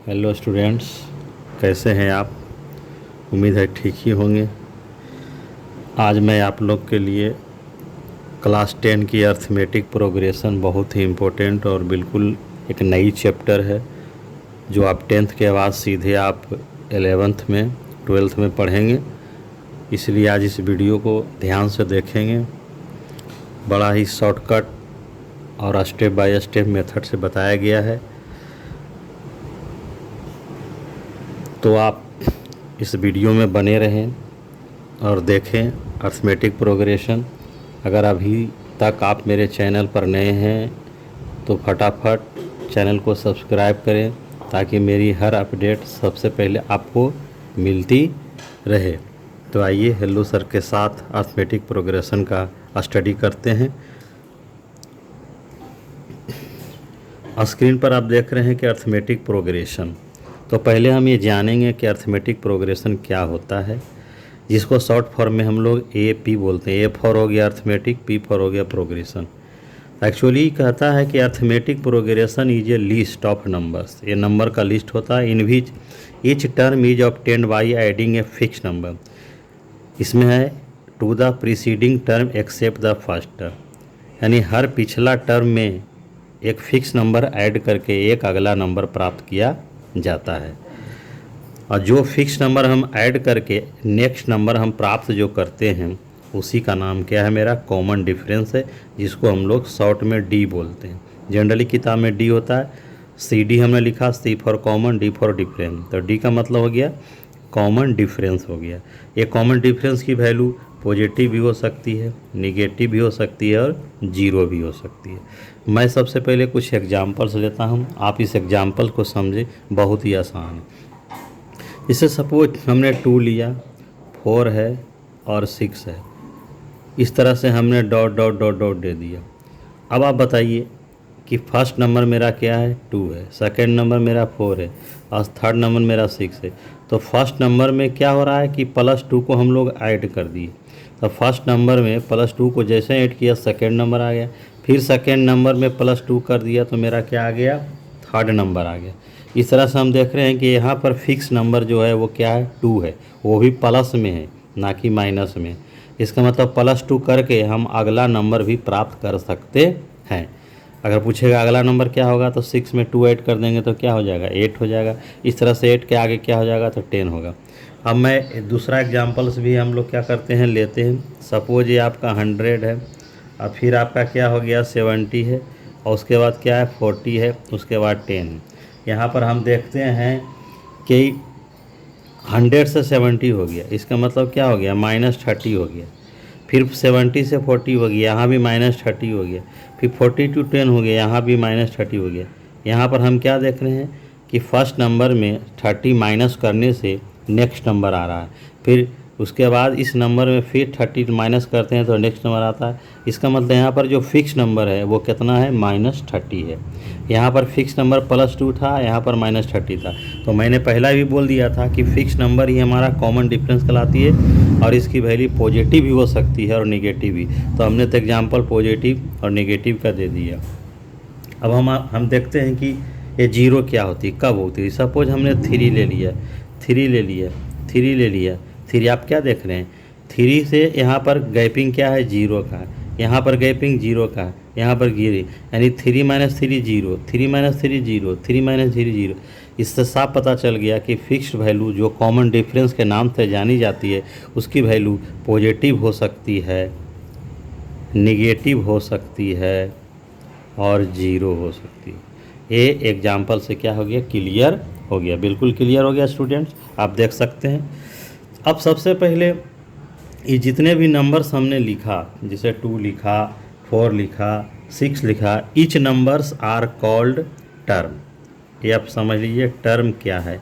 Hello students, कैसे हैं आप। उम्मीद है ठीक ही होंगे। आज मैं आप लोग के लिए क्लास 10 की अर्थमेटिक प्रोग्रेशन बहुत ही इम्पोर्टेंट और बिल्कुल एक नई चैप्टर है जो आप 10th के बाद सीधे आप 11th में 12th में पढ़ेंगे। इसलिए आज इस वीडियो को ध्यान से देखेंगे। बड़ा ही शॉर्टकट और स्टेप बाय स्टेप मेथड से बताया गया है, तो आप इस वीडियो में बने रहें और देखें अर्थमेटिक प्रोग्रेशन। अगर अभी तक आप मेरे चैनल पर नए हैं तो फटाफट चैनल को सब्सक्राइब करें ताकि मेरी हर अपडेट सबसे पहले आपको मिलती रहे। तो आइए हेलो सर के साथ अर्थमेटिक प्रोग्रेशन का स्टडी करते हैं। स्क्रीन पर आप देख रहे हैं कि अर्थमेटिक प्रोग्रेशन। तो पहले हम ये जानेंगे कि अर्थमेटिक प्रोग्रेशन क्या होता है, जिसको शॉर्ट फॉर्म में हम लोग AP बोलते हैं। ए फॉर हो गया अर्थमेटिक, P फॉर हो गया प्रोग्रेशन। एक्चुअली कहता है कि arithmetic progression is a list of numbers. ये नंबर का लिस्ट होता है। In which each term is obtained by adding a fix number. इसमें है to the preceding term except the first term, यानी हर पिछला टर्म में एक फिक्स नंबर ऐड करके एक अगला नंबर प्राप्त किया जाता है। और जो फिक्स नंबर हम ऐड करके नेक्स्ट नंबर हम प्राप्त जो करते हैं उसी का नाम क्या है, मेरा कॉमन डिफरेंस है, जिसको हम लोग शॉर्ट में D बोलते हैं। जनरली किताब में D होता है। CD हमने लिखा, C for common, D for difference. तो D का मतलब हो गया कॉमन डिफरेंस हो गया। ये कॉमन डिफरेंस की वैल्यू पॉजिटिव भी हो सकती है, निगेटिव भी हो सकती है और जीरो भी हो सकती है। मैं सबसे पहले कुछ एग्जांपल्स लेता हूँ, आप इस एग्जांपल को समझें, बहुत ही आसान है। इसे सपोज हमने 2 लिया, 4 है और 6 है। इस तरह से हमने डॉट डॉट डॉट डॉट दे दिया। अब आप बताइए कि फर्स्ट नंबर मेरा क्या है, 2 है, सेकंड नंबर मेरा 4 है और थर्ड नंबर मेरा 6 है। तो फर्स्ट नंबर में क्या हो रहा है कि +2 को हम लोग ऐड कर दिए। तो फर्स्ट नंबर में +2 को जैसे ऐड किया सेकंड नंबर आ गया, फिर सेकंड नंबर में +2 कर दिया तो मेरा क्या आ गया, थर्ड नंबर आ गया। इस तरह से हम देख रहे हैं कि यहाँ पर फिक्स नंबर जो है वो क्या है, 2 है, वो भी प्लस में है ना कि माइनस में। इसका मतलब +2 करके हम अगला नंबर भी प्राप्त कर सकते हैं। अगर पूछेगा अगला नंबर क्या होगा तो 6 में 2 ऐड कर देंगे तो क्या हो जाएगा, 8 हो जाएगा। इस तरह से 8 के आगे क्या हो जाएगा तो 10 होगा। अब मैं दूसरा एग्जांपल्स भी हम लोग क्या करते हैं, लेते हैं। सपोज ये आपका 100 है और फिर आपका क्या हो गया 70 है और उसके बाद क्या है 40 है, उसके बाद 10। यहाँ पर हम देखते हैं कि 100 से 70 हो गया, इसका मतलब क्या हो गया, -30 हो गया। फिर 70 से 40 हो गया, यहाँ भी -30 हो गया। फिर 40 to 10 हो गया, यहाँ भी -30 हो गया। यहाँ पर हम क्या देख रहे हैं कि फर्स्ट नंबर में 30 माइनस करने से नेक्स्ट नंबर आ रहा है। फिर उसके बाद इस नंबर में फिर 30 माइनस करते हैं तो नेक्स्ट नंबर आता है। इसका मतलब यहाँ पर जो फिक्स नंबर है वो कितना है, -30 है। यहाँ पर फिक्स नंबर +2 था, यहाँ पर -30 था। तो मैंने पहला भी बोल दिया था कि फिक्स नंबर ही हमारा कॉमन डिफरेंस कहलाती है और इसकी वैल्यू पॉजिटिव भी हो सकती है और निगेटिव भी। तो हमने तो एग्जाम्पल पॉजिटिव और निगेटिव का दे दिया। अब हम देखते हैं कि ये जीरो क्या होती है, कब होती है। सपोज हमने 3 ले लिया, 3 ले लिया, 3 ले लिया। 3 आप क्या देख रहे हैं, 3 से यहाँ पर गैपिंग क्या है, 0 का है। यहाँ पर गैपिंग 0 का है, यहाँ पर गिरी, यानी 3 - 3 0, 3 - 3 0, 3 - 3 0। इससे साफ पता चल गया कि फिक्स्ड वैल्यू जो कॉमन डिफरेंस के नाम से जानी जाती है उसकी वैल्यू पॉजिटिव हो सकती है, निगेटिव हो सकती है और जीरो हो सकती है। ये एग्जाम्पल से क्या हो गया, क्लियर हो गया, बिल्कुल क्लियर हो गया स्टूडेंट्स, आप देख सकते हैं। अब सबसे पहले ये जितने भी नंबर्स हमने लिखा, जैसे 2 लिखा, 4 लिखा, 6 लिखा, each numbers are called term. ये आप समझ लीजिए टर्म क्या है।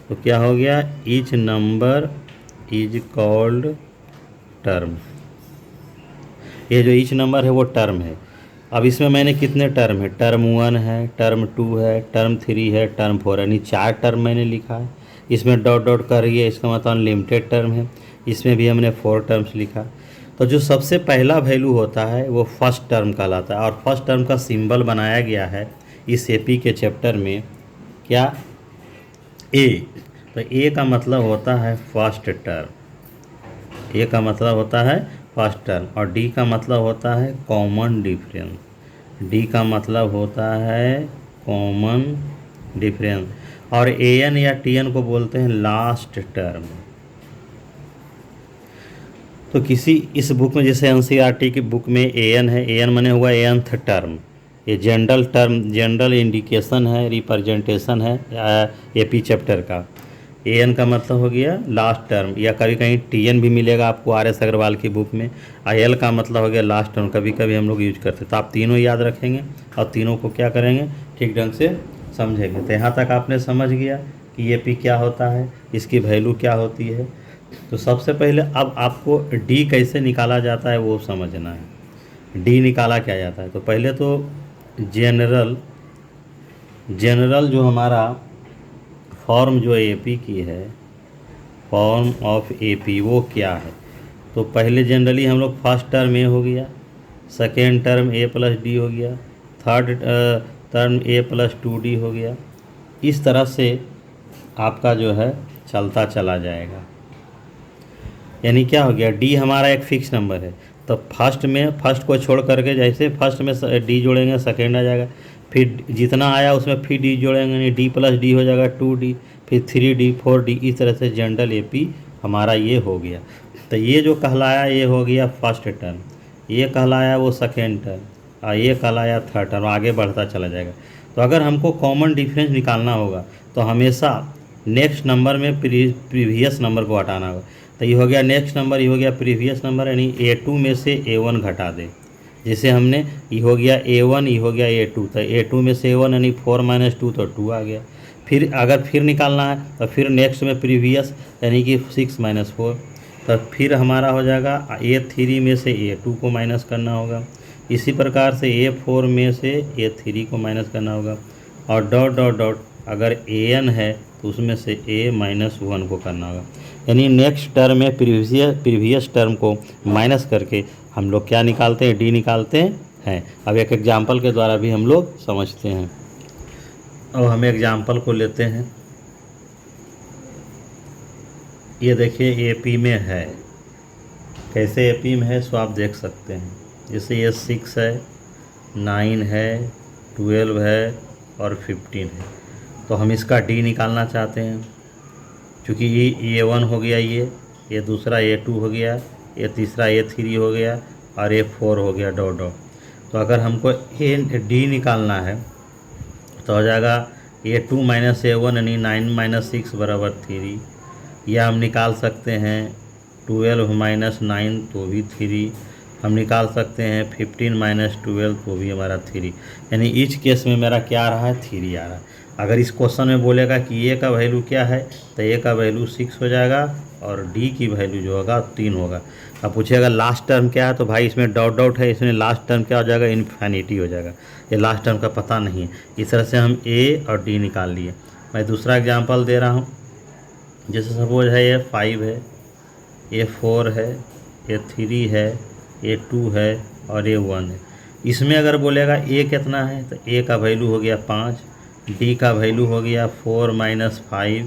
तो क्या हो गया, each number is called term. ये जो ईच नंबर है वो टर्म है। अब इसमें मैंने कितने टर्म है, टर्म 1 है, टर्म 2 है, टर्म 3 है, टर्म 4 है, यानी 4 टर्म मैंने लिखा है। इसमें डॉट डॉट कर रही है, इसका मतलब अनलिमिटेड टर्म है। इसमें भी हमने 4 टर्म्स लिखा। तो जो सबसे पहला वैल्यू होता है वो फर्स्ट टर्म कहलाता है और फर्स्ट टर्म का सिंबल बनाया गया है इस AP के चैप्टर में, क्या, ए, तो ए का मतलब होता है फर्स्ट टर्म, ए का मतलब होता है फर्स्ट टर्म, और डी का मतलब होता है कॉमन डिफरेंस, डी का मतलब होता है कॉमन डिफरेंस, और ए एन या टी एन को बोलते हैं लास्ट टर्म। तो किसी इस बुक में जैसे एनसीईआरटी की बुक में ए एन है, ए एन माने हुआ एनथ टर्म, ये जनरल टर्म, जनरल इंडिकेशन है, रिप्रेजेंटेशन है एपी चैप्टर का। ए एन का मतलब हो गया लास्ट टर्म, या कभी कहीं टी एन भी मिलेगा आपको आर एस अग्रवाल की बुक में। आई एल का मतलब हो गया लास्ट टर्म, कभी कभी हम लोग यूज करते हैं। तो आप तीनों याद रखेंगे और तीनों को क्या करेंगे, ठीक ढंग से समझेंगे। तो यहाँ तक आपने समझ गया कि ए पी क्या होता है, इसकी वैल्यू क्या होती है। तो सबसे पहले अब आपको डी कैसे निकाला जाता है वो समझना है। डी निकाला क्या जाता है, तो पहले तो जनरल जनरल जो हमारा फॉर्म जो एपी की है, फॉर्म ऑफ एपी वो क्या है। तो पहले जनरली हम लोग फर्स्ट टर्म ए हो गया, सेकेंड टर्म ए प्लस डी हो गया, थर्ड टर्म ए प्लस टू डी हो गया। इस तरह से आपका जो है चलता चला जाएगा। यानी क्या हो गया, डी हमारा एक फिक्स नंबर है, तो फर्स्ट को छोड़ करके जैसे फर्स्ट में डी जोड़ेंगे सेकेंड आ जाएगा, फिर जितना आया उसमें फिर डी जोड़ेंगे, यानी डी प्लस डी हो जाएगा 2D, फिर 3D 4D, इस तरह से जनरल एपी हमारा ये हो गया। तो ये जो कहलाया ये हो गया फर्स्ट टर्म, ये कहलाया वो सेकेंड टर्म, और ये कहलाया थर्ड टर्म, आगे बढ़ता चला जाएगा। तो अगर हमको कॉमन डिफरेंस निकालना होगा तो हमेशा नेक्स्ट नंबर में प्रीवियस नंबर को हटाना होगा। तो ये हो गया नेक्स्ट नंबर, ये हो गया प्रीवियस नंबर, यानी A2 में से A1 घटा दे। जैसे हमने ये हो गया A1, ये हो गया A2, तो A2 में से A1 यानी 4 - 2 तो 2 आ गया। फिर अगर फिर निकालना है तो फिर नेक्स्ट में प्रीवियस यानी कि 6 - 4, तो फिर हमारा हो जाएगा A3 में से A2 को माइनस करना होगा। इसी प्रकार से A4 में से A3 को माइनस करना होगा, और डॉट डॉट डॉट अगर AN है तो उसमें से A-1 को करना होगा। यानी नेक्स्ट टर्म में प्रीवियस टर्म को माइनस करके हम लोग क्या निकालते हैं, डी निकालते हैं। अब एक एग्जाम्पल के द्वारा भी हम लोग समझते हैं। अब हम एग्जाम्पल को लेते हैं। ये देखिए एपी में है, कैसे एपी में है सो आप देख सकते हैं। जैसे ये 6 है, 9 है, 12 है और 15 है। तो हम इसका डी निकालना चाहते हैं, क्योंकि ये A1 हो गया, ये दूसरा A2 हो गया, ये तीसरा A3 हो गया और A4 हो गया डॉट डॉट। तो अगर हमको डी निकालना है तो हो जाएगा A2 - A1 यानी 9 - 6 बराबर 3। या हम निकाल सकते हैं 12 - 9 तो भी 3। हम निकाल सकते हैं 15 - 12 तो भी हमारा 3। यानी ईच केस में मेरा क्या आ रहा है, 3 आ रहा है। अगर इस क्वेश्चन में बोलेगा कि ए का वैल्यू क्या है तो ए का वैल्यू 6 हो जाएगा और डी की वैल्यू जो होगा 3 होगा। अब पूछेगा लास्ट टर्म क्या है, तो भाई इसमें डॉट डॉट है, इसमें लास्ट टर्म क्या हो जाएगा, इन्फिनिटी हो जाएगा। ये लास्ट टर्म का पता नहीं है। इस तरह से हम ए और डी निकाल लिए। मैं दूसरा एग्जांपल दे रहा हूँ। जैसे सपोज है ये 5 है, ये 4 है, ये 3 है, ये 2 है और ये 1 है। इसमें अगर बोलेगा ए कितना है तो ए का वैल्यू हो गया 5, डी का वैल्यू हो गया 4 - 5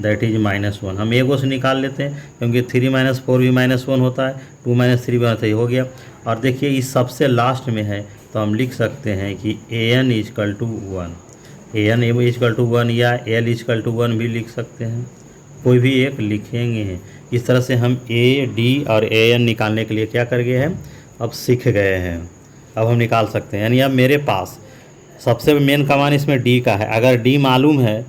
दैट इज -1। हम एगो से निकाल लेते हैं क्योंकि 3 - 4 भी -1 होता है, 2 - 3 भी होता है, हो गया। और देखिए इस सबसे लास्ट में है तो हम लिख सकते हैं कि an = 1, an = 1 या l = 1 भी लिख सकते हैं, कोई भी एक लिखेंगे। इस तरह से हम ए, डी और an निकालने के लिए क्या कर गए हैं, अब सीख गए हैं। अब हम निकाल सकते हैं। यानी अब मेरे पास सबसे मेन कमान इसमें डी का है। अगर डी मालूम है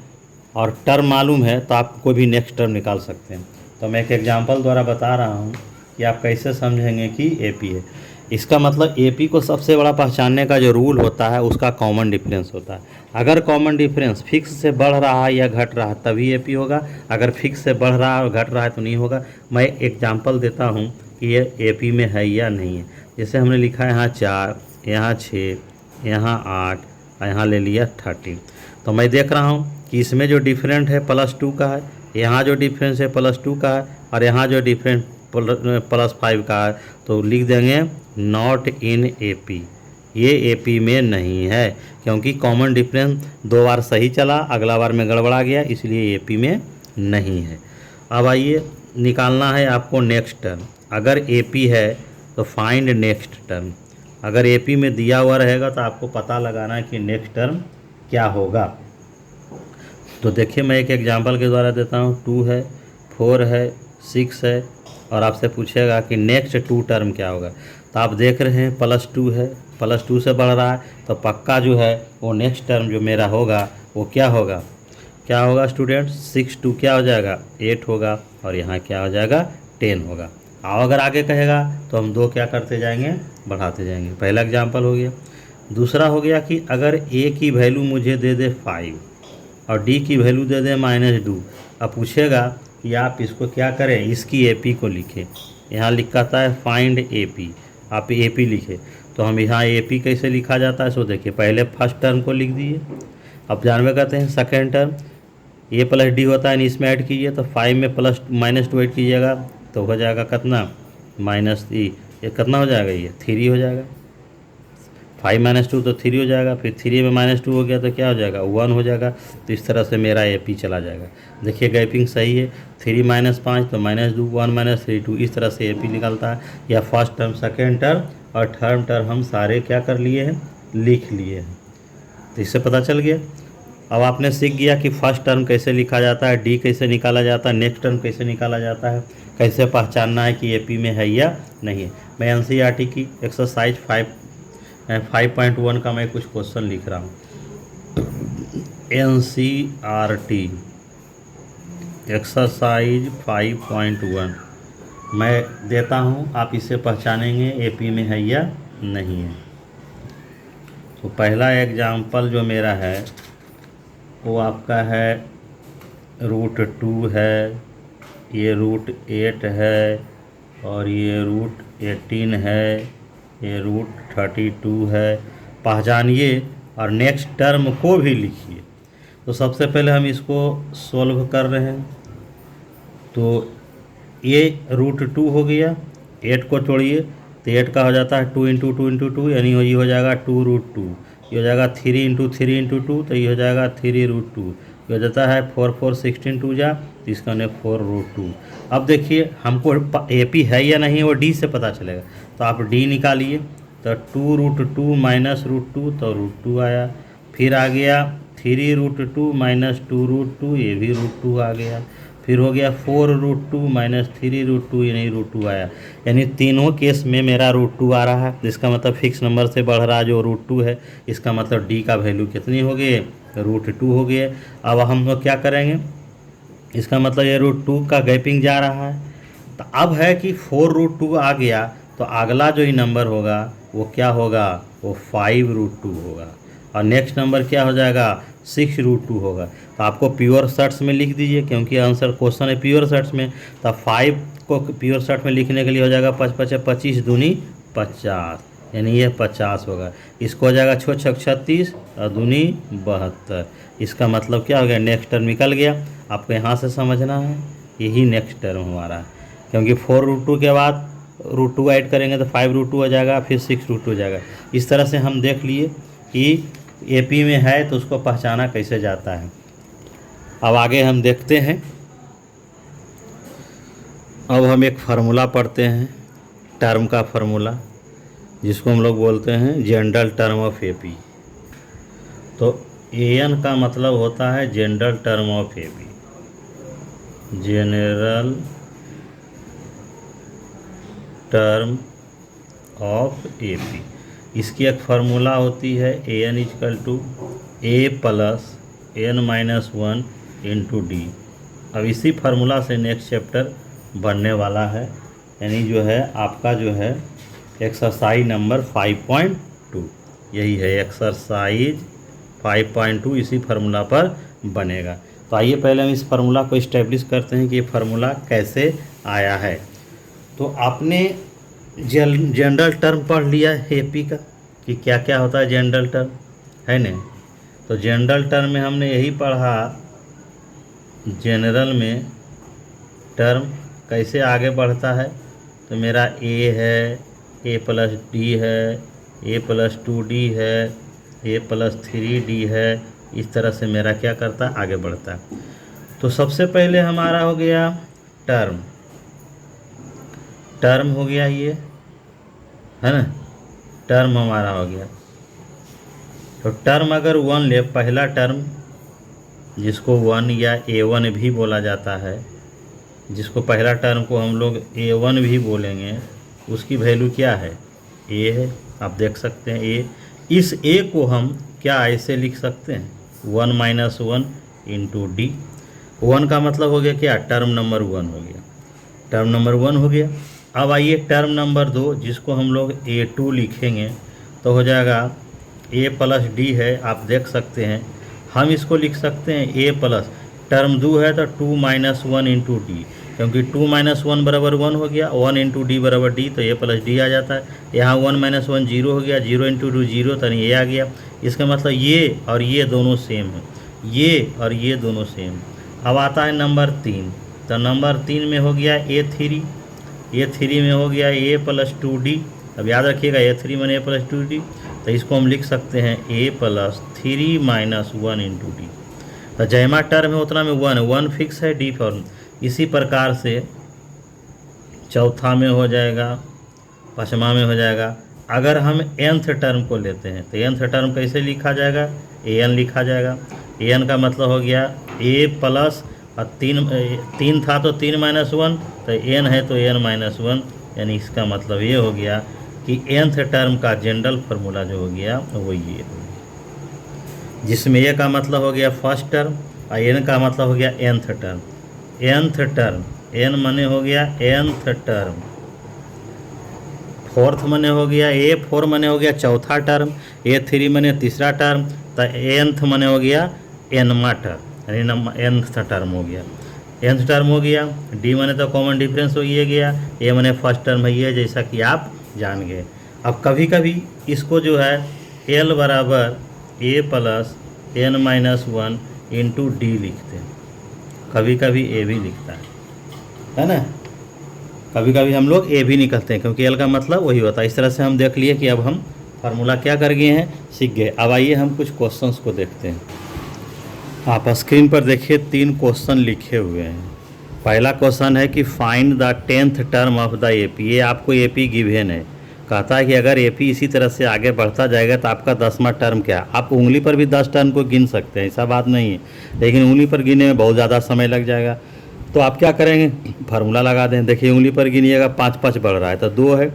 और टर्म मालूम है तो आप कोई भी नेक्स्ट टर्म निकाल सकते हैं। तो मैं एक एग्जांपल द्वारा बता रहा हूँ कि आप कैसे समझेंगे कि एपी है। इसका मतलब एपी को सबसे बड़ा पहचानने का जो रूल होता है उसका कॉमन डिफरेंस होता है। अगर कॉमन डिफरेंस फिक्स से बढ़ रहा है या घट रहा है तभी एपी होगा, अगर फिक्स से बढ़ रहा है और घट रहा है तो नहीं होगा। मैं एग्जाम्पल देता हूँ कि ये एपी में है या नहीं है। जैसे हमने लिखा है यहाँ 4, यहाँ 6, यहाँ 8, यहाँ ले लिया 30। तो मैं देख रहा हूँ कि इसमें जो डिफरेंट है +2 का है, यहाँ जो डिफरेंस है +2 का है, और यहाँ जो डिफरेंट +5 का है। तो लिख देंगे नॉट इन एपी, ये एपी में नहीं है, क्योंकि कॉमन डिफरेंस 2 बार सही चला, अगला बार में गड़बड़ा गया, इसलिए एपी में नहीं है। अब आइए निकालना है आपको नेक्स्ट टर्म। अगर एपी है तो फाइंड नेक्स्ट टर्म। अगर एपी में दिया हुआ रहेगा तो आपको पता लगाना है कि नेक्स्ट टर्म क्या होगा। तो देखिए मैं एक एग्जांपल के द्वारा देता हूँ। 2 है, 4 है, 6 है, और आपसे पूछेगा कि नेक्स्ट 2 टर्म क्या होगा। तो आप देख रहे हैं +2 है, +2 से बढ़ रहा है, तो पक्का जो है वो नेक्स्ट टर्म जो मेरा होगा वो क्या होगा, क्या होगा स्टूडेंट्स, 6 2 क्या हो जाएगा, 8 होगा, और यहाँ क्या हो जाएगा, 10 होगा। और अगर आगे कहेगा तो हम 2 क्या करते जाएंगे, बढ़ाते जाएंगे। पहला एग्जाम्पल हो गया। दूसरा हो गया कि अगर ए की वैल्यू मुझे दे दे 5 और डी की वैल्यू दे दे -2। अब पूछेगा कि आप इसको क्या करें, इसकी एपी को लिखें। यहाँ लिखा है फाइंड एपी, आप एपी लिखे। तो हम यहाँ एपी कैसे लिखा जाता है, सो देखिए पहले फर्स्ट टर्म को लिख दिए। अब जानवे कहते हैं सेकेंड टर्म ए प्लस डी होता है, इसमें ऐड कीजिए। तो 5 में -2 ऐड कीजिएगा तो हो जाएगा कितना, -3। ये कितना हो जाएगा, ये 3 हो जाएगा। 5 - 2 तो 3 हो जाएगा, फिर 3 में -2 हो गया तो क्या हो जाएगा, 1 हो जाएगा। तो इस तरह से मेरा एपी चला जाएगा। देखिए गैपिंग सही है, 3 - 5 तो -2, 1 - 3 2, इस तरह से एपी निकलता है। या फर्स्ट टर्म, सेकेंड टर्म और थर्ड टर्म हम सारे क्या कर लिए हैं, लिख लिए हैं। तो इससे पता चल गया। अब आपने सीख गया कि फर्स्ट टर्म कैसे लिखा जाता है, डी कैसे निकाला जाता है, नेक्स्ट टर्म कैसे निकाला जाता है, कैसे पहचानना है कि एपी में है या नहीं है। मैं एनसीईआरटी की एक्सरसाइज 5.1 का मैं कुछ क्वेश्चन लिख रहा हूँ। एनसीईआरटी एक्सरसाइज 5.1 मैं देता हूँ, आप इसे पहचानेंगे एपी में है या नहीं है। तो पहला एग्जाम्पल जो मेरा है वो आपका है √2 है, ये √8 है, और ये √18 है, ये √32 है। पहचानिए और नेक्स्ट टर्म को भी लिखिए। तो सबसे पहले हम इसको सॉल्व कर रहे हैं। तो ये √2 हो गया, 8 को छोड़िए तो 8 का हो जाता है 2 × 2 × 2, यानी ये हो जाएगा 2√2। ये हो जाएगा 3 × 3 × 2, तो ये हो जाएगा 3√2। ये हो जाता है 4 4 16 2 जा, तो इसका ने 4√2। अब देखिए हमको एपी है या नहीं वो डी से पता चलेगा। तो आप डी निकालिए। तो 2√2 - √2 तो √2 आया। फिर आ गया 3√2 - 2√2, ये भी √2 आ गया। फिर हो गया 4√2 - 3√2, यानी √2 आया। यानी तीनों केस में मेरा √2 आ रहा है, जिसका मतलब फिक्स नंबर से बढ़ रहा है जो √2 है। इसका मतलब डी का वैल्यू कितनी हो गई, √2 हो गए। अब हम लोग क्या करेंगे, इसका मतलब ये √2 का गैपिंग जा रहा है। तो अब है कि 4√2 आ गया, तो अगला जो ही नंबर होगा वो क्या होगा, वो 5√2 होगा। और नेक्स्ट नंबर क्या हो जाएगा, 6√2 होगा। तो आपको प्योर शर्ट्स में लिख दीजिए, क्योंकि आंसर क्वेश्चन है प्योर शर्ट्स में। तो 5 को प्योर शर्ट में लिखने के लिए हो जाएगा 5 5 25 दूनी 50, यानी ये 50 होगा। इसको हो जाएगा 6 6 36 और दूनी 72। इसका मतलब क्या हो गया, नेक्स्ट टर्म निकल गया। आपको यहाँ से समझना है, यही नेक्स्ट टर्म हमारा है। क्योंकि 4√2 के बाद √2 ऐड करेंगे तो 5√2 हो जाएगा, फिर 6√2 हो जाएगा। इस तरह से हम देख लिए कि एपी में है तो उसको पहचाना कैसे जाता है। अब आगे हम देखते हैं। अब हम एक फार्मूला पढ़ते हैं, टर्म का फार्मूला, जिसको हम लोग बोलते हैं जनरल टर्म ऑफ एपी। तो एन का मतलब होता है general term of AP, general term of AP. इसकी एक फार्मूला होती है an = a + n-1 × d। अब इसी फार्मूला से नेक्स्ट चैप्टर बनने वाला है, यानी जो है आपका जो है एक्सरसाइज नंबर 5.2, यही है एक्सरसाइज 5.2, इसी फार्मूला पर बनेगा। तो आइए पहले हम इस फार्मूला को इस्टेब्लिश करते हैं कि ये फार्मूला कैसे आया है। तो आपने जनरल टर्म पढ़ लिया है एपी का कि क्या क्या होता है जनरल टर्म, है नहीं। तो जनरल टर्म में हमने यही पढ़ा, जनरल में टर्म कैसे आगे बढ़ता है। तो मेरा ए है, a + d है, ए प्लस 2d है, ए प्लस 3d है। इस तरह से मेरा क्या करता है, आगे बढ़ता है। तो सबसे पहले हमारा हो गया टर्म, टर्म हो गया ये, है ना, टर्म हमारा हो गया। तो टर्म अगर 1 ले, पहला टर्म जिसको 1 या A1 भी बोला जाता है, जिसको पहला टर्म को हम लोग A1 भी बोलेंगे, उसकी वैल्यू क्या है, A है। आप देख सकते हैं A। इस A को हम क्या ऐसे लिख सकते हैं, 1 माइनस 1 इंटू डी। 1 का मतलब हो गया क्या, टर्म नंबर 1 हो गया, टर्म नंबर 1 हो गया। अब आइए टर्म नंबर 2, जिसको हम लोग A2 लिखेंगे, तो हो जाएगा A प्लस डी है। आप देख सकते हैं हम इसको लिख सकते हैं A प्लस, टर्म 2 है तो 2 माइनस 1 इंटू डी, क्योंकि 2 माइनस 1 बराबर 1 हो गया, 1 इंटू डी बराबर डी, तो A प्लस डी आ जाता है। यहाँ 1 माइनस 1 जीरो हो गया, 0 इंटू 2 जीरो, तो ये आ गया। इसका मतलब ये और ये दोनों सेम है, ये और ये दोनों सेम। अब आता है नंबर 3, तो नंबर 3 में हो गया A3, A3 में हो गया A प्लस 2d। अब याद रखिएगा A3 मैंने A प्लस 2d, तो इसको हम लिख सकते हैं A plus 3 minus 1 into D. तो जैमा टर्म है उतना में 1 फिक्स है, डी फॉर्म। इसी प्रकार से चौथा में हो जाएगा, पाँचवा में हो जाएगा। अगर हम nth टर्म को लेते हैं तो nth टर्म कैसे लिखा जाएगा, an लिखा जाएगा। an का मतलब हो गया a प्लस, और तीन था तो 3 माइनस 1, तो n है तो n माइनस 1, यानी इसका मतलब ये हो गया कि nth टर्म का जनरल फार्मूला जो हो गया वो ये हो गया, जिसमें a का मतलब हो गया फर्स्ट टर्म और n का मतलब हो गया nth term. nth term, n माने हो गया nth टर्म, फोर्थ माने हो गया A4 माने हो गया चौथा टर्म, A3 माने तीसरा टर्म, तो nth माने हो गया nवा टर्म, यानी nth टर्म हो गया, nth टर्म हो गया। D माने तो कॉमन डिफरेंस हो ये गया, A माने फर्स्ट टर्म है ये, जैसा कि आप जान गए। अब कभी कभी इसको जो है L बराबर A plus n minus 1 into D लिखते हैं, कभी कभी A भी लिखता है ना, कभी कभी हम लोग A भी निकलते हैं, क्योंकि L का मतलब वही होता है। इस तरह से हम देख लिए कि अब हम फार्मूला क्या कर गए हैं, सीख गए। अब आइए हम कुछ क्वेश्चंस को देखते हैं। आप स्क्रीन पर देखिए 3 क्वेश्चन लिखे हुए हैं। पहला क्वेश्चन है कि find the 10th term of the AP। ये आपको AP गिवन है, कहता है कि अगर AP इसी तरह से आगे बढ़ता जाएगा तो आपका 10वां टर्म क्या है। आप उंगली पर भी 10 टर्म को गिन सकते हैं, ऐसा बात नहीं है, लेकिन उंगली पर गिनने में बहुत ज़्यादा समय लग जाएगा। तो आप क्या करेंगे, फार्मूला लगा दें। देखिए उंगली पर गिनिएगा 5 5 बढ़ रहा है, तो 2 है,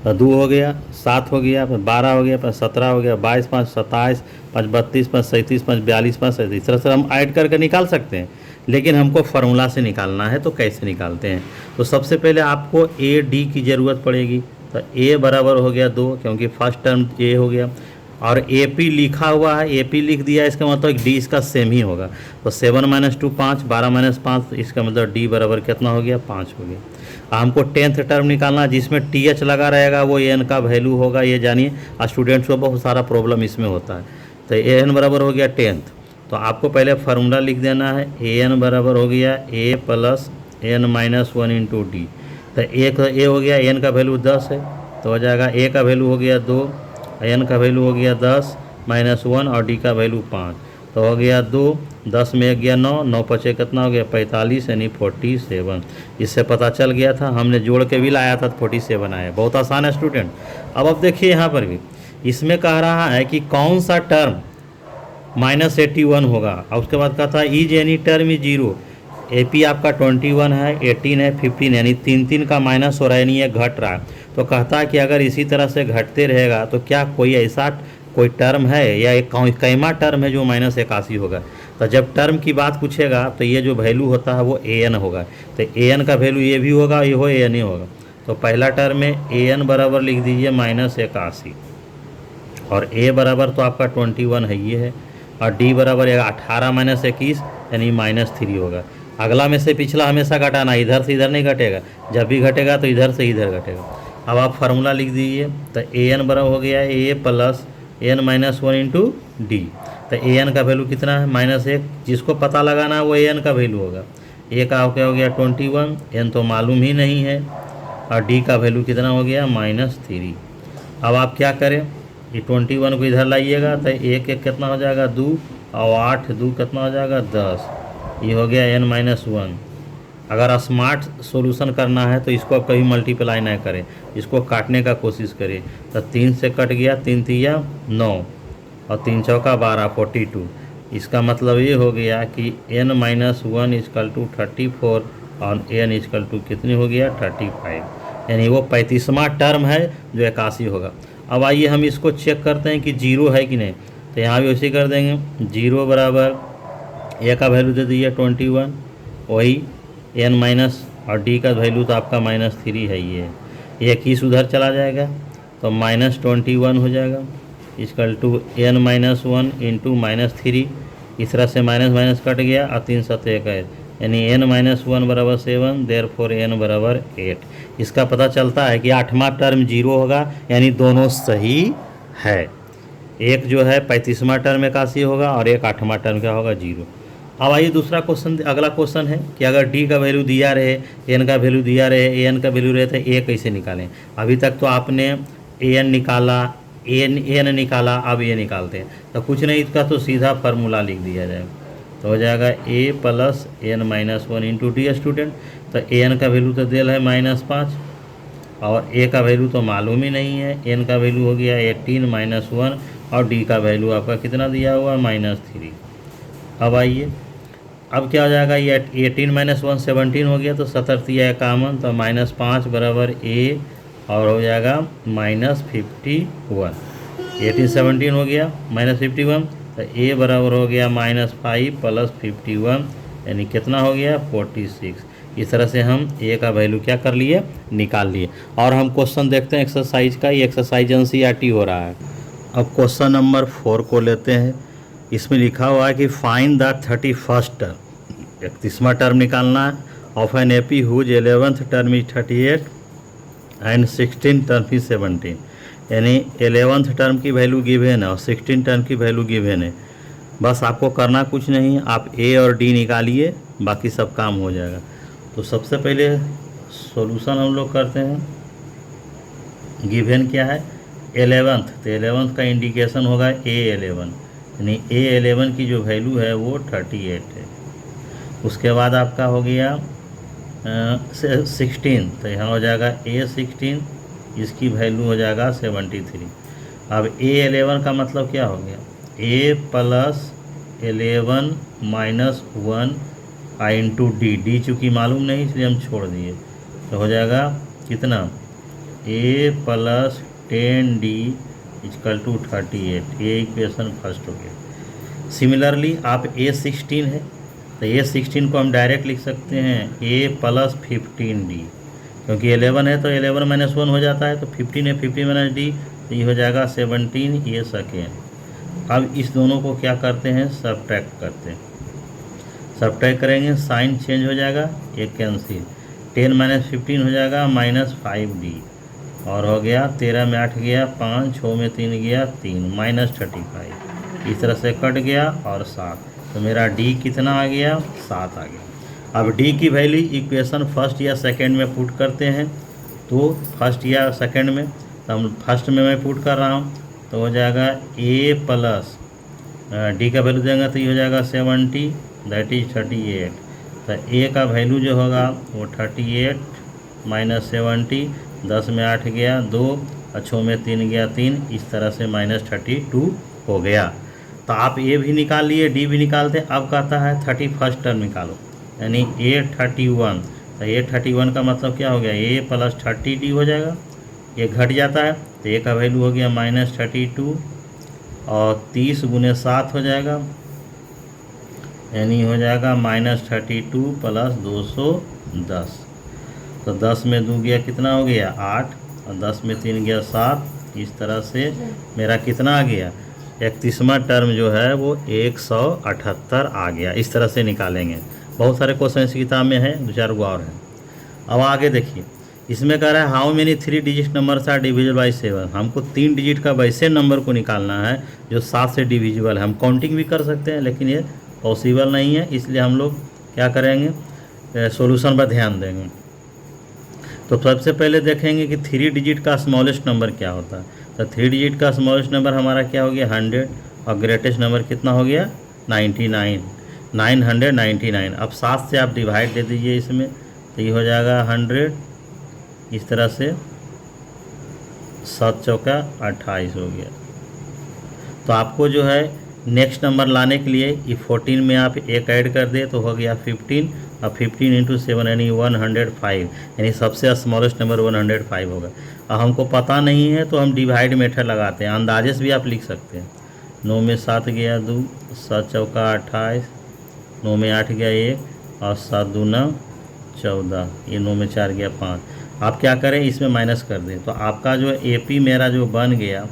तो 2 हो गया, 7 हो गया, 12 हो गया, 17 हो गया, 22 5 27, 5 32, 5 37, 5 42, 5 37। इस तरह से हम ऐड करके निकाल सकते हैं, लेकिन हमको फार्मूला से निकालना है। तो कैसे निकालते हैं, तो सबसे पहले आपको AD की ज़रूरत पड़ेगी। तो A बराबर हो गया 2, क्योंकि फर्स्ट टर्म A हो गया, और AP लिखा हुआ है, AP लिख दिया, इसका मतलब D इसका सेम ही होगा। तो 7 माइनस 2 5, 12 माइनस 5, इसका मतलब D बराबर कितना हो गया, 5 हो गया। हमको 10th टर्म निकालना है, जिसमें TH लगा रहेगा, वो n का वैल्यू होगा। ये जानिए, स्टूडेंट्स को बहुत सारा प्रॉब्लम इसमें होता है। तो an बराबर हो गया 10th, तो आपको पहले फार्मूला लिख देना है। an बराबर हो गया A plus n minus 1 into D. तो A हो गया, n का वैल्यू 10 है, तो हो जाएगा A का वैल्यू हो गया 2, n का वैल्यू हो गया 10 माइनस 1, और D का वैल्यू 5, तो हो गया 2, 10 में 1 गया 9, 9 पचे कितना हो गया 45, यानी 47। इससे पता चल गया था, हमने जोड़ के भी लाया था, 47 आया। बहुत आसान है स्टूडेंट। अब देखिए यहाँ पर भी इसमें कह रहा है कि कौन सा टर्म -81 होगा, और उसके बाद कहता है is any term is 0। AP आपका 21 है, 18 है, 15, यानी 3 का माइनस हो रहा है, यानी ये घट रहा है। तो कहता है कि अगर इसी तरह से घटते रहेगा तो क्या कोई ऐसा कोई टर्म है या एक कैमा टर्म है जो -81 होगा। तो जब टर्म की बात पूछेगा तो ये जो वैल्यू होता है वो an होगा। तो an का वैल्यू ये भी होगा, ये हो an ही होगा। तो पहला टर्म में an बराबर लिख दीजिए -81, और a बराबर तो आपका 21 है ये है, और d बराबर 18 माइनस 21 यानी -3 होगा। अगला में से पिछला हमेशा घटाना, इधर से इधर नहीं घटेगा, जब भी घटेगा तो इधर से इधर घटेगा। अब आप फार्मूला लिख दीजिए। तो an बराबर हो गया A plus n minus 1 into D. तो an का वैल्यू कितना है, -1, जिसको पता लगाना है वो an का वैल्यू होगा। A का क्या हो गया 21, n तो मालूम ही नहीं है, और d का वैल्यू कितना हो गया -3। अब आप क्या करें, ये 21 को इधर लाइएगा तो एक एक कितना हो जाएगा 2, और 8 2 कितना हो जाएगा 10, ये हो गया n-1। अगर स्मार्ट सॉल्यूशन करना है तो इसको आप कभी मल्टीप्लाई ना करें, इसको काटने का कोशिश करें। तो 3 से कट गया, 3 तिया 9 और 3 चौका 12 42। इसका मतलब ये हो गया कि n-1 इक्वल टू 34 और n इक्वल टू कितनी हो गया 35, यानी वो 35वां टर्म है जो 81 होगा। अब आइए हम इसको चेक करते हैं कि जीरो है कि नहीं। तो यहाँ भी वैसे कर देंगे, जीरो बराबर ए का वैल्यू दे दीजिए 21, वही n माइनस और डी का वैल्यू तो आपका -3 है, ये 21 उधर चला जाएगा तो -21 हो जाएगा इक्वल टू n-1 इंटू -3। इस तरह से माइनस माइनस कट गया और 3 7 1 है, यानी n-1 बराबर 7, देयरफॉर n बराबर 8। इसका पता चलता है कि 8वां टर्म जीरो होगा, यानी दोनों सही है। एक जो है 35वां टर्म 81 होगा और एक 8वां टर्म क्या होगा जीरो। अब आइए दूसरा क्वेश्चन, अगला क्वेश्चन है कि अगर डी का वैल्यू दिया रहे, एन का वैल्यू दिया रहे, एन का वैल्यू रहे तो ए कैसे निकालें। अभी तक तो आपने एन निकाला, एन निकाला, अब ये निकालते हैं तो कुछ नहीं, इसका तो सीधा फार्मूला लिख दिया जाएगा। तो हो जाएगा a plus n-1 into d student. तो एन का वैल्यू तो दिल है -5 और ए का वैल्यू तो मालूम ही नहीं है। एन का वैल्यू हो गया 18 -1 और डी का वैल्यू आपका कितना दिया हुआ -3। अब आइए, अब क्या हो जाएगा, ये 18 -1 17 हो गया, तो 70 दिया 51, तो -5 बराबर ए और हो जाएगा -51। 18 17 हो गया -51, तो ए बराबर हो गया -5 प्लस 51, यानी कितना हो गया 46। इस तरह से हम ए का वैल्यू क्या कर लिए, निकाल लिए। और हम क्वेश्चन देखते हैं एक्सरसाइज का, ये एक्सरसाइज NCERT हो रहा है। अब क्वेश्चन नंबर 4 को लेते हैं। इसमें लिखा हुआ है कि फाइंड द 31st टर्म, 31वां टर्म निकालना है, of an AP whose 11th term is 38 and 16 term is 17। यानी 11th टर्म की वैल्यू गिवन है और 16 टर्म की वैल्यू गिवन है। बस आपको करना कुछ नहीं, आप ए और डी निकालिए, बाकी सब काम हो जाएगा। तो सबसे पहले सॉल्यूशन हम लोग करते हैं। गिवन क्या है 11th, तो 11th का इंडिकेशन होगा A11, यानी A11 की जो वैल्यू है वो 38 है। उसके बाद आपका हो गया 16, तो यहाँ हो जाएगा A16, इसकी वैल्यू हो जाएगा 73। अब A11 का मतलब क्या हो गया, A plus 11 minus 1 into D, D चूँकि मालूम नहीं इसलिए हम छोड़ दिए, तो हो जाएगा कितना A plus 10D equal to 38। ये इक्वेशन फर्स्ट हो गया। सिमिलरली आप A16 है, तो A16 को हम डायरेक्ट लिख सकते हैं A प्लस 15D, क्योंकि 11 है तो 11 माइनस 1 हो जाता है, तो 15 है 15 माइनस D, तो ये हो जाएगा 17, ये सेकेंड। अब इस दोनों को क्या करते हैं, सब्ट्रैक्ट करते हैं। सब्ट्रैक्ट करेंगे, साइन चेंज हो जाएगा, एक कैंसिल, 10 माइनस 15 हो जाएगा -5D, और हो गया 13 में 8 गया 5, 6 में 3 गया 3, -35। इस तरह से कट गया और 7, तो मेरा डी कितना आ गया 7 आ गया। अब डी की वैल्यू इक्वेशन फर्स्ट या सेकंड में पुट करते हैं, तो फर्स्ट या सेकंड में, तो हम फर्स्ट में मैं पुट कर रहा हूँ, तो हो जाएगा ए प्लस डी का वैल्यू देंगे तो ये हो जाएगा 70, दैट इज 38। तो ए का वैल्यू जो होगा वो 38 माइनस 70, 10 में 8 गया 2, और 6 में 3 गया 3, इस तरह से -32 हो गया। तो आप ए भी निकाल लिए, डी भी निकालते। अब कहता है 31st टर्म निकालो, यानी A31। तो A31 का मतलब क्या हो गया, ए प्लस 30D हो जाएगा, ये घट जाता है, तो ए का वैल्यू हो गया -32 और 30 गुने 7 हो जाएगा, यानी हो जाएगा -32 प्लस 210। तो 10 में 2 गया कितना हो गया 8, और 10 में 3 गया 7। इस तरह से मेरा कितना आ गया 31वां टर्म जो है वो 178 आ गया। इस तरह से निकालेंगे। बहुत सारे क्वेश्चन इस किताब में हैं, 2-4 गो और हैं। अब आगे देखिए, इसमें कह रहा है how many 3 digit numbers are divisible by 7। हमको 3 डिजिट का वैसे नंबर को निकालना है जो 7 से डिविजिबल है। हम काउंटिंग भी कर सकते हैं लेकिन ये पॉसिबल नहीं है, इसलिए हम लोग क्या करेंगे, सॉल्यूशन पर ध्यान देंगे। तो सबसे पहले देखेंगे कि 3 डिजिट का स्मॉलेस्ट नंबर क्या होता है। तो 3 डिजिट का स्मॉलेस्ट नंबर हमारा क्या हो गया 100 और ग्रेटेस्ट नंबर कितना हो गया 99, 999। अब 7 से आप डिवाइड दे दीजिए इसमें, तो ये हो जाएगा 100, इस तरह से 7 चौका 28 हो गया। तो आपको जो है नेक्स्ट नंबर लाने के लिए ये 14 में आप एक ऐड कर दे तो हो गया 15, और 15 इंटू 7 यानी 105, यानी सबसे स्मॉलेस्ट नंबर 105 होगा। अब हमको पता नहीं है तो हम डिवाइड मेथड लगाते हैं, अंदाजे से भी आप लिख सकते हैं। 9 में 7 गया 2, 7 चौका 28, 9 में 8 गया 1 और 7 दूना 14, ये 9 में 4 गया 5। आप क्या करें इसमें माइनस कर दें, तो आपका जो AP मेरा जो बन गया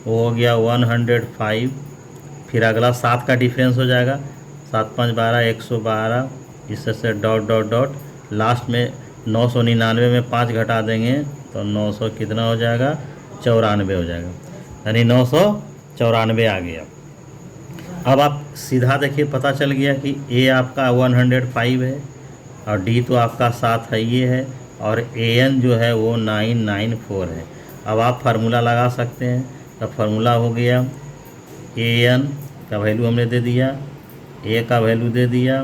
वो हो गया 105। फिर अगला 7 का डिफरेंस हो जाएगा, 7 5 12 112, इससे से डॉट डॉट डॉट लास्ट में 999 में 5 घटा देंगे तो 900 कितना हो जाएगा 94 हो जाएगा, यानी 994 आ गया। अब आप सीधा देखिए पता चल गया कि A आपका 105 है और D तो आपका 7 है ये है, और AN जो है वो 994 है। अब आप फार्मूला लगा सकते हैं, तो फार्मूला हो गया AN का वैल्यू हमने दे दिया, A का वैल्यू दे दिया,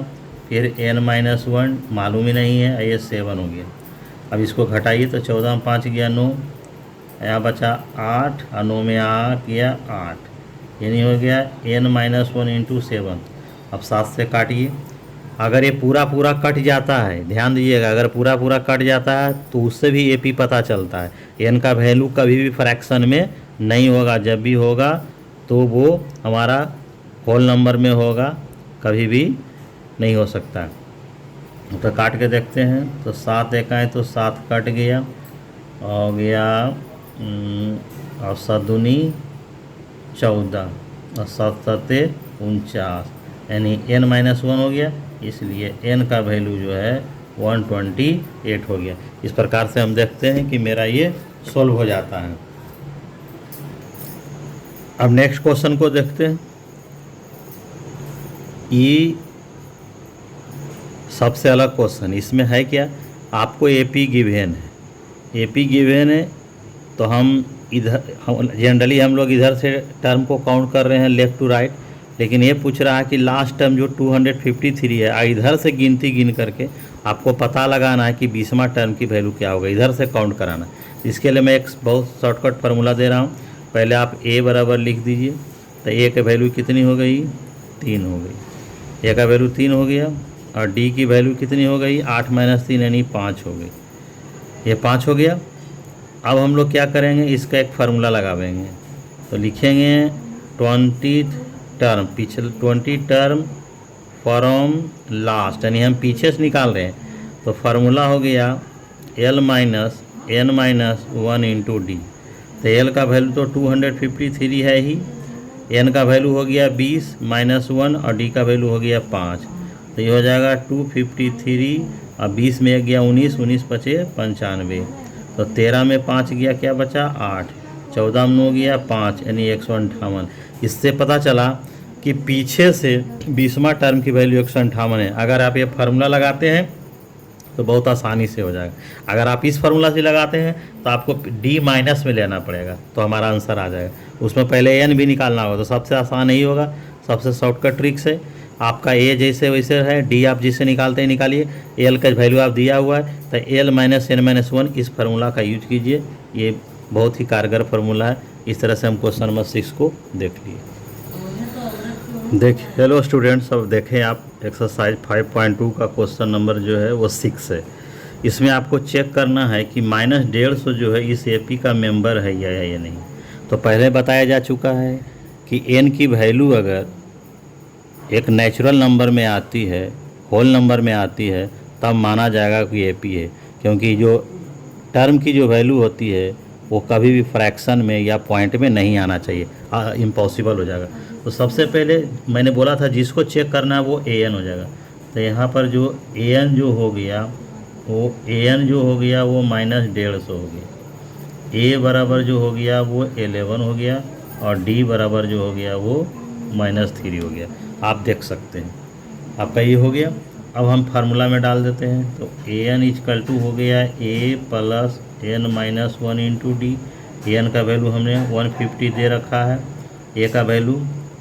फिर N-1 मालूम ही नहीं है, ये 7 हो गया। अब इसको घटाइए तो 14 में 5 गया 9, यहाँ बचा 8 और 9 में आ गया 8, यानी हो गया N-1 इंटू 7। अब 7 से काटिए, अगर ये पूरा पूरा कट जाता है, ध्यान दीजिएगा, अगर पूरा पूरा कट जाता है तो उससे भी AP पता चलता है। N का वैल्यू कभी भी फ्रैक्शन में नहीं होगा, जब भी होगा तो वो हमारा होल नंबर में होगा, कभी भी नहीं हो सकता। तो काट के देखते हैं, तो 7 एक आए तो 7 कट गया, हो गया और 7 दूनी 14 और 7 सते 49, यानी N-1 हो गया, इसलिए N का वैल्यू जो है 128 हो गया। इस प्रकार से हम देखते हैं कि मेरा ये सॉल्व हो जाता है। अब नेक्स्ट क्वेश्चन को देखते हैं। ये सबसे अलग क्वेश्चन, इसमें है क्या, आपको AP गिवन है, AP गिवन है तो हम इधर जनरली हम लोग इधर से टर्म को काउंट कर रहे हैं लेफ़्ट टू राइट, लेकिन ये पूछ रहा है कि लास्ट टर्म जो 253 है, इधर से गिनती गिन करके आपको पता लगाना है कि 20वां टर्म की वैल्यू क्या होगा, इधर से काउंट कराना है। इसके लिए मैं एक बहुत शॉर्टकट फार्मूला दे रहा हूँ। पहले आप A बराबर लिख दीजिए, तो A की वैल्यू कितनी हो गई 3 हो गई, A का वैल्यू 3 हो गया, और D की वैल्यू कितनी हो गई 8 - 3 यानी 5 हो गई, ये 5 हो गया। अब हम लोग क्या करेंगे, इसका एक फार्मूला लगावेंगे, तो लिखेंगे 20 टर्म, पिछले 20 टर्म फ्रॉम लास्ट, यानी हम पीछे से निकाल रहे हैं, तो फार्मूला हो गया L - N-1 इंटू D। तो L का वैल्यू तो 253 है ही, N का वैल्यू हो गया 20 - 1 और D का वैल्यू हो गया 5, तो ये हो जाएगा 253 और 20 में गया 19, 19 पचे 95, तो 13 में 5 गया क्या बचा 8, 14 में 9 गया 5 यानी 158। इससे पता चला कि पीछे से 20वां टर्म की वैल्यू 158 है। अगर आप ये फार्मूला लगाते हैं तो बहुत आसानी से हो जाएगा। अगर आप इस फार्मूला से लगाते हैं तो आपको D माइनस में लेना पड़ेगा, तो हमारा आंसर आ जाएगा। उसमें पहले N भी निकालना होगा, तो सबसे आसान यही होगा, सबसे शॉर्टकट ट्रिक्स है। आपका A जैसे वैसे है, D आप जिससे निकालते हैं निकालिए, L का वैल्यू आप दिया हुआ है तो L - N-1 इस फार्मूला का यूज कीजिए, ये बहुत ही कारगर फार्मूला है। इस तरह से हम क्वेश्चन नंबर 6 को देख लिए। देखिए हेलो स्टूडेंट्स, अब देखें आप एक्सरसाइज 5.2 का क्वेश्चन नंबर जो है वो 6 है। इसमें आपको चेक करना है कि -150 जो है इस AP का मेंबर है या नहीं। तो पहले बताया जा चुका है कि N की वैल्यू अगर एक नेचुरल नंबर में आती है, होल नंबर में आती है, तब माना जाएगा कि AP है, क्योंकि जो टर्म की जो वैल्यू होती है वो कभी भी फ्रैक्शन में या पॉइंट में नहीं आना चाहिए, इम्पॉसिबल हो जाएगा। तो सबसे पहले मैंने बोला था जिसको चेक करना है वो AN हो जाएगा। तो यहाँ पर जो AN जो हो गया वो AN जो हो गया वो -150 हो गया, A बराबर जो हो गया वो 11 हो गया, और D बराबर जो हो गया वो -3 हो गया। आप देख सकते हैं आपका ये हो गया। अब हम फार्मूला में डाल देते हैं। तो ए एन इजकल टू हो गया a plus n minus one into d. N का वैल्यू हमने 150 दे रखा है, ए का वैल्यू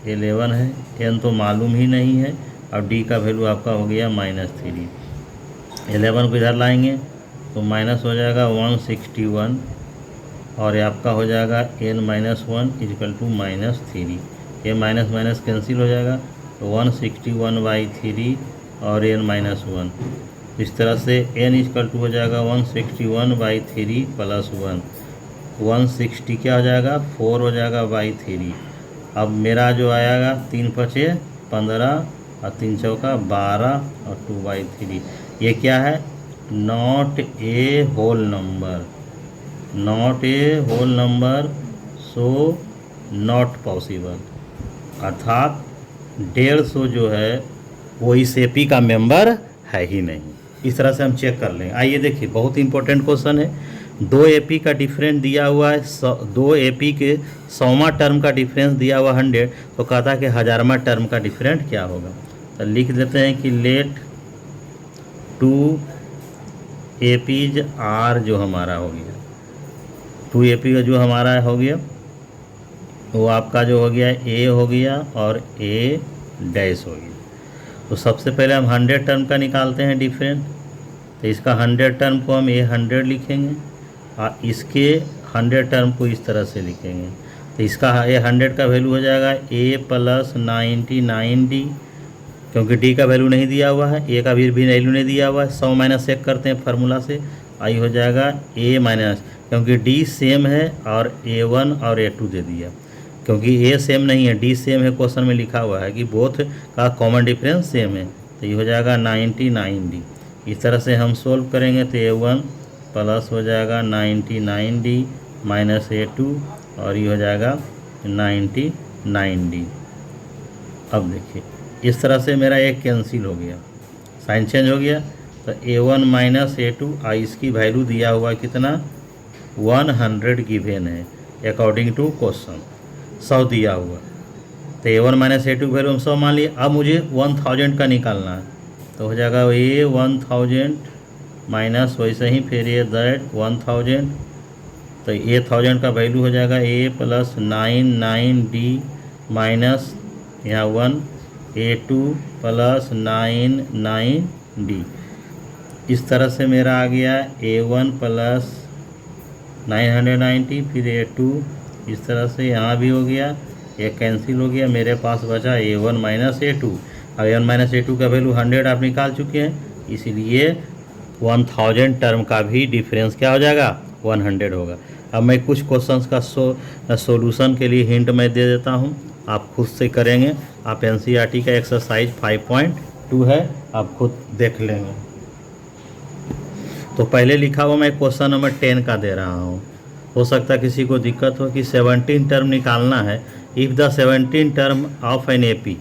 11 है, एन तो मालूम ही नहीं है, और डी का वैल्यू आपका हो गया -3। 11 को इधर लाएंगे तो माइनस हो जाएगा 161, और ये आपका हो जाएगा n minus one equal to -3। ये माइनस माइनस कैंसिल हो जाएगा, तो 161/3 और n माइनस वन। इस तरह से n इजकल टू हो जाएगा 161/3 प्लस 1। 160 क्या हो जाएगा 4 हो जाएगा /3। अब मेरा जो आएगा 3 5 15 और 3 चौका 12 और 2/3। ये क्या है, not a whole number, not a whole number, so not possible. अर्थात 150 जो है वो इस एपी का मेंबर है ही नहीं। इस तरह से हम चेक कर लेंगे। आइए देखिए, बहुत इंपॉर्टेंट क्वेश्चन है। 2 एपी का डिफरेंस दिया हुआ है, 2 एपी के 100वां टर्म का डिफरेंस दिया हुआ 100, तो कहता है कि 1000वां टर्म का डिफरेंट क्या होगा। तो लिख देते हैं कि लेट 2 एपीज आर जो हमारा हो गया, 2 एपी का जो हमारा हो गया वो आपका जो हो गया ए हो गया और ए डैश हो गया। तो सबसे पहले हम 100 टर्म का निकालते हैं डिफरेंट। तो इसका 100 टर्म को हम A100 लिखेंगे और इसके 100 टर्म को इस तरह से लिखेंगे। तो इसका A100 का वैल्यू हो जाएगा A प्लस 99D, क्योंकि D का वैल्यू नहीं दिया हुआ है, A का भी वैल्यू नहीं दिया हुआ है। 100 माइनस 1 करते हैं फार्मूला से, आई हो जाएगा A माइनस, क्योंकि D सेम है और A1 और A2 दे दिया, क्योंकि A सेम नहीं है D सेम है। क्वेश्चन में लिखा हुआ है कि बोथ का कॉमन डिफरेंस सेम है, तो ये हो जाएगा 99D। इस तरह से हम सोल्व करेंगे तो A1 प्लस हो जाएगा 99D माइनस A2 और ये हो जाएगा 99D। अब देखिए इस तरह से मेरा एक कैंसिल हो गया, साइन चेंज हो गया। तो A1 माइनस A2 और इसकी वैल्यू दिया हुआ कितना 100 गिवेन है अकॉर्डिंग टू क्वेश्चन, 100 दिया हुआ। तो A1 माइनस A2 वैल्यू हम 100 मान लिए। अब मुझे 1000 का निकालना है, तो हो जाएगा ये 1000 माइनस वैसे ही फिर ये दैट 1000। तो ये 1000 का वैल्यू हो जाएगा A प्लस 99D माइनस यहाँ 1 A2 प्लस 99D। इस तरह से मेरा आ गया A1 प्लस 990 फिर A2। इस तरह से यहाँ भी हो गया, ये कैंसिल हो गया, मेरे पास बचा A1 माइनस A2। अब A1 माइनस A2 का वैल्यू 100 आप निकाल चुके हैं, इसलिए 1000 टर्म का भी डिफरेंस क्या हो जाएगा 100 होगा। अब मैं कुछ क्वेश्चंस का सॉल्यूशन के लिए हिंट मैं दे देता हूँ, आप खुद से करेंगे। आप NCERT का एक्सरसाइज 5.2 है, आप खुद देख लेंगे। तो पहले लिखा हुआ मैं क्वेश्चन नंबर 10 का दे रहा हूँ, हो सकता है किसी को दिक्कत हो कि 17 टर्म निकालना है। If the 17 term of an AP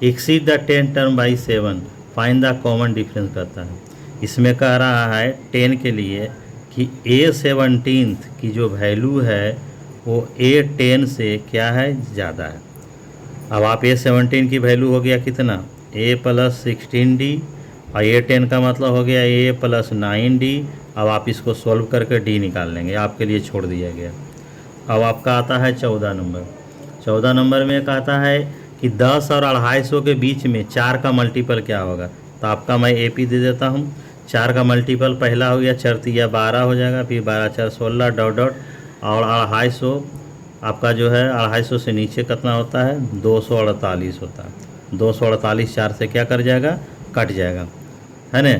exceed the 10 term by 7 find the common difference करता है। इसमें कह रहा है 10 के लिए कि A17 की जो वैल्यू है वो A10 से क्या है ज़्यादा है। अब आप A17 की वैल्यू हो गया कितना A प्लस 16D और A10 का मतलब हो गया A प्लस 9D। अब आप इसको सॉल्व करके D निकाल लेंगे, आपके लिए छोड़ दिया गया। अब आपका आता है 14 नंबर। 14 नंबर में कहता है कि 10 और 250 के बीच में 4 का मल्टीपल क्या होगा। तो आपका मैं AP दे देता हूँ। 4 का मल्टीपल पहला हो गया 4 3 12 हो जाएगा, फिर 12 4 16 डॉट डॉट, और 250 आपका जो है 250 से नीचे कितना होता है 248 होता है। 248 4 से क्या कर जाएगा कट जाएगा, है ना।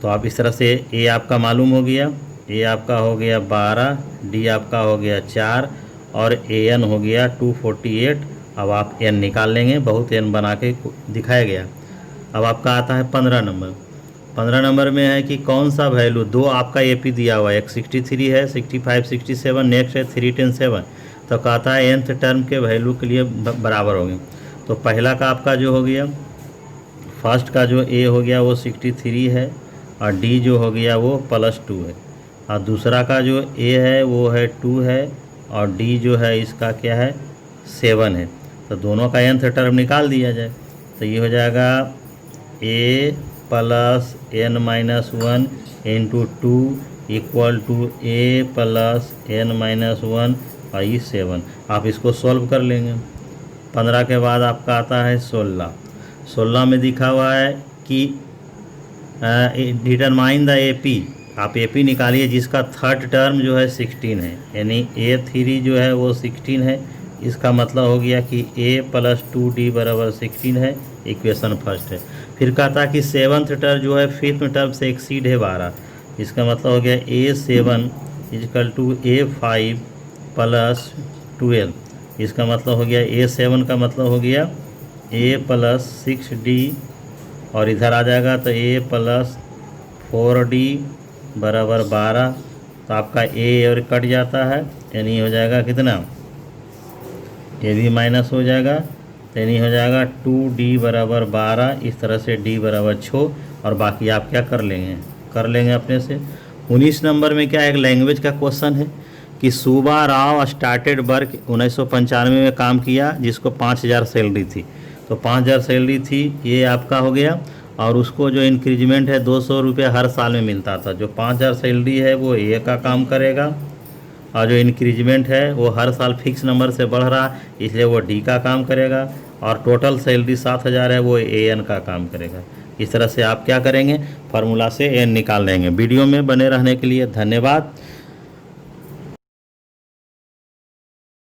तो आप इस तरह से A आपका मालूम हो गया, A आपका हो गया 12, D आपका हो गया 4 और AN हो गया 248। अब आप N निकाल लेंगे, बहुत N बना के दिखाया गया। अब आपका आता है 15 नंबर। 15 नंबर में है कि कौन सा वैल्यू, 2 आपका AP दिया हुआ है, एक 63 है, 65 67, नेक्स्ट है 310 तो कहता है nth टर्म के वैल्यू के लिए बराबर होंगे। तो पहला का आपका जो हो गया, फर्स्ट का जो A हो गया वो 63 है और D जो हो गया वो +2 है, और दूसरा का जो A है वो है 2 है और D जो है इसका क्या है 7 है। तो दोनों का nth टर्म निकाल दिया जाए, तो ये हो जाएगा A plus n minus one into two equal to a plus n minus one by 7। आप इसको सॉल्व कर लेंगे। 15 के बाद आपका आता है 16। 16 में दिखा हुआ है कि डिटरमाइन द AP। आप AP निकालिए जिसका थर्ड टर्म जो है 16 है, यानी A3 जो है वो 16 है। इसका मतलब हो गया कि A प्लस 2D बराबर 16 है, इक्वेशन फर्स्ट है। फिर कहता कि सेवन्थ टर्म जो है फिफ्थ टर्म से एक्सीड है 12। इसका मतलब हो गया A7 is equal to A5 plus 12। इसका मतलब हो गया A7 का मतलब हो गया A प्लस 6D, और इधर आ जाएगा तो A प्लस 4D बराबर 12। तो आपका A और कट जाता है, यानी हो जाएगा कितना, ये भी माइनस हो जाएगा, यानी हो जाएगा 2D बराबर 12। इस तरह से D बराबर 6, और बाकी आप क्या कर लेंगे अपने से। 19 नंबर में क्या एक लैंग्वेज का क्वेश्चन है कि सुब्बा राव स्टार्टेड वर्क 1995 में काम किया, जिसको 5000 सैलरी थी। तो 5000 सैलरी थी, ये आपका हो गया। और उसको जो इंक्रीजमेंट है 200 रुपये हर साल में मिलता था। जो 5000 सैलरी है वो ए का काम करेगा, और जो इंक्रीजमेंट है वो हर साल फिक्स नंबर से बढ़ रहा, इसलिए वो डी का काम करेगा। और टोटल सैलरी 7000 है, वो एन का काम करेगा। इस तरह से आप क्या करेंगे, फार्मूला से एन निकाल लेंगे। वीडियो में बने रहने के लिए धन्यवाद।